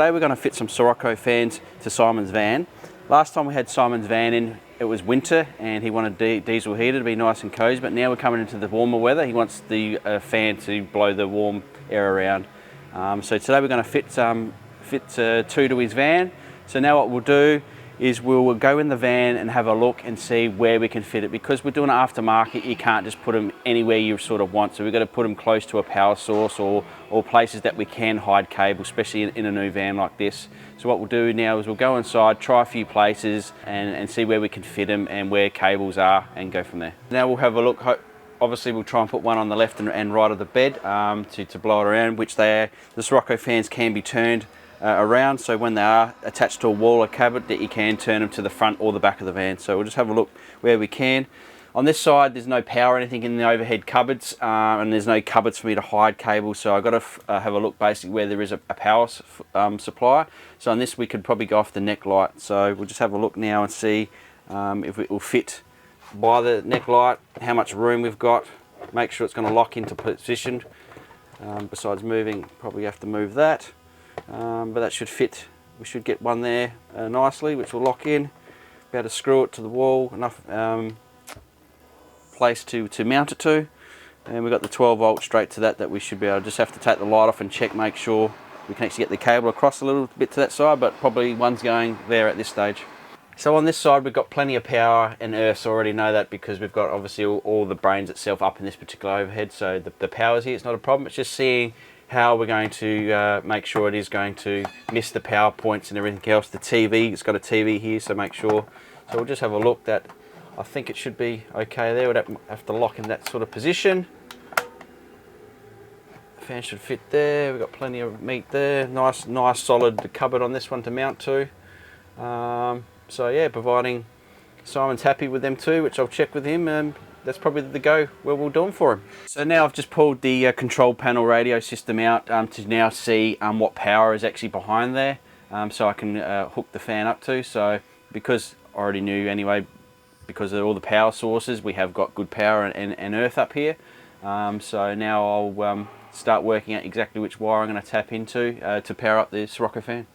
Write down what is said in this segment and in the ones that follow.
Today we're going to fit some Sirocco fans to Simon's van. Last time we had Simon's van in, it was winter and he wanted diesel heater to be nice and cozy, but now we're coming into the warmer weather. He wants the fan to blow the warm air around. So today we're going to fit two to his van. So now what we'll do is we'll go in the van and have a look and see where we can fit it. Because we're doing an aftermarket, you can't just put them anywhere you sort of want. So we've got to put them close to a power source or places that we can hide cable, especially in a new van like this. So what we'll do now is we'll go inside, try a few places and see where we can fit them and where cables are and go from there. Now we'll have a look. Obviously we'll try and put one on the left and right of the bed to blow it around, which the Sirocco fans can be turned around, so when they are attached to a wall or cabinet, that you can turn them to the front or the back of the van. So we'll just have a look where we can. On this side there's no power or anything in the overhead cupboards, and there's no cupboards for me to hide cables, so I've got to have a look basically where there is a power supply. So on this we could probably go off the neck light, so we'll just have a look now and see if it will fit by the neck light, how much room we've got, make sure it's going to lock into position. Besides moving, probably have to move that. But that should fit. We should get one there nicely, which will lock in. Be able to screw it to the wall, enough place to mount it to. And we've got the 12 volt straight to that we should be able to just have to take the light off and check, make sure we can actually get the cable across a little bit to that side, but probably one's going there at this stage. So on this side we've got plenty of power and earths. I already know that because we've got obviously all the brains itself up in this particular overhead, so the power's here, it's not a problem. It's just seeing how we're going to make sure it is going to miss the power points and everything else. The TV, it's got a TV here, so make sure. So we'll just have a look. That I think it should be okay there. We'd have to lock in that sort of position. The fan should fit there. We've got plenty of meat there. Nice solid cupboard on this one to mount to. So yeah, providing Simon's happy with them too, which I'll check with him. That's probably the go where we'll do them for him. So now I've just pulled the control panel radio system out to now see what power is actually behind there, so I can hook the fan up to. So because I already knew anyway, because of all the power sources, we have got good power and earth up here. So now I'll start working out exactly which wire I'm going to tap into to power up the Sirocco fan.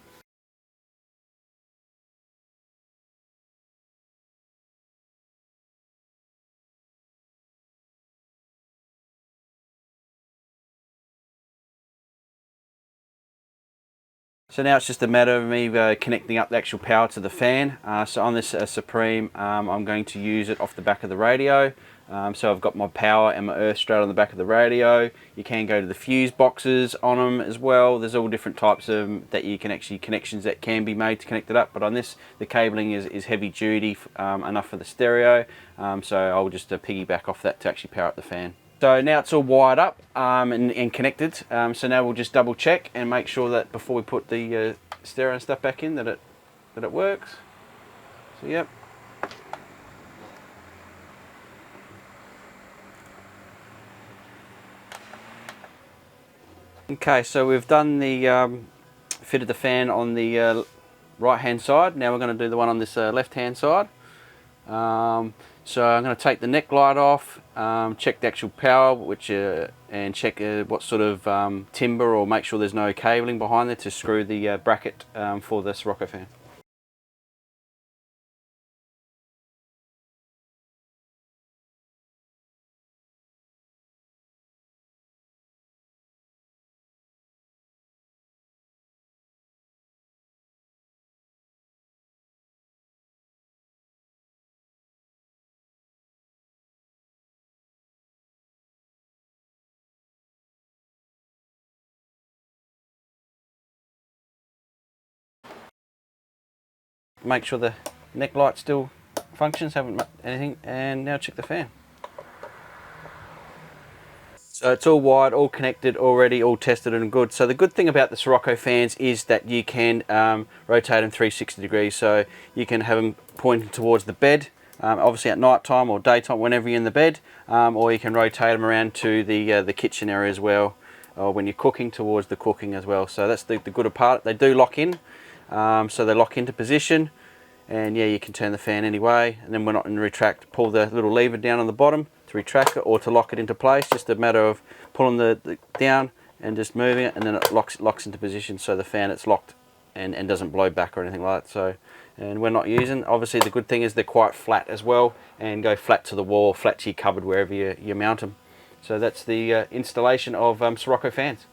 So now it's just a matter of me connecting up the actual power to the fan. So on this Supreme, I'm going to use it off the back of the radio. So I've got my power and my earth straight on the back of the radio. You can go to the fuse boxes on them as well. There's all different types of that you can actually connections that can be made to connect it up. But on this, the cabling is heavy duty enough for the stereo. So I'll just piggyback off that to actually power up the fan. So now it's all wired up and connected, so now we'll just double check and make sure that before we put the stereo and stuff back in that it works. So yep. Okay, so we've done the fitted the fan on the right hand side. Now we're going to do the one on this left hand side. So I'm going to take the neck light off, check the actual power, and check what sort of timber, or make sure there's no cabling behind there to screw the bracket for the Sirocco fan. Make sure the neck light still functions, haven't anything, and now check the fan. So it's all wired, all connected already, all tested and good. So the good thing about the Sirocco fans is that you can rotate them 360 degrees, so you can have them pointing towards the bed, obviously at night time or daytime whenever you're in the bed, or you can rotate them around to the kitchen area as well, or when you're cooking, towards the cooking as well. So that's the good part. They do lock in. So they lock into position, and yeah, you can turn the fan anyway, and then when not in retract, pull the little lever down on the bottom to retract it or to lock it into place. Just a matter of pulling the down and just moving it, and then it locks into position. So the fan, it's locked and doesn't blow back or anything like that. So, and we're not using, obviously the good thing is they're quite flat as well, and go flat to the wall, flat to your cupboard, wherever you mount them. So that's the installation of Sirocco fans.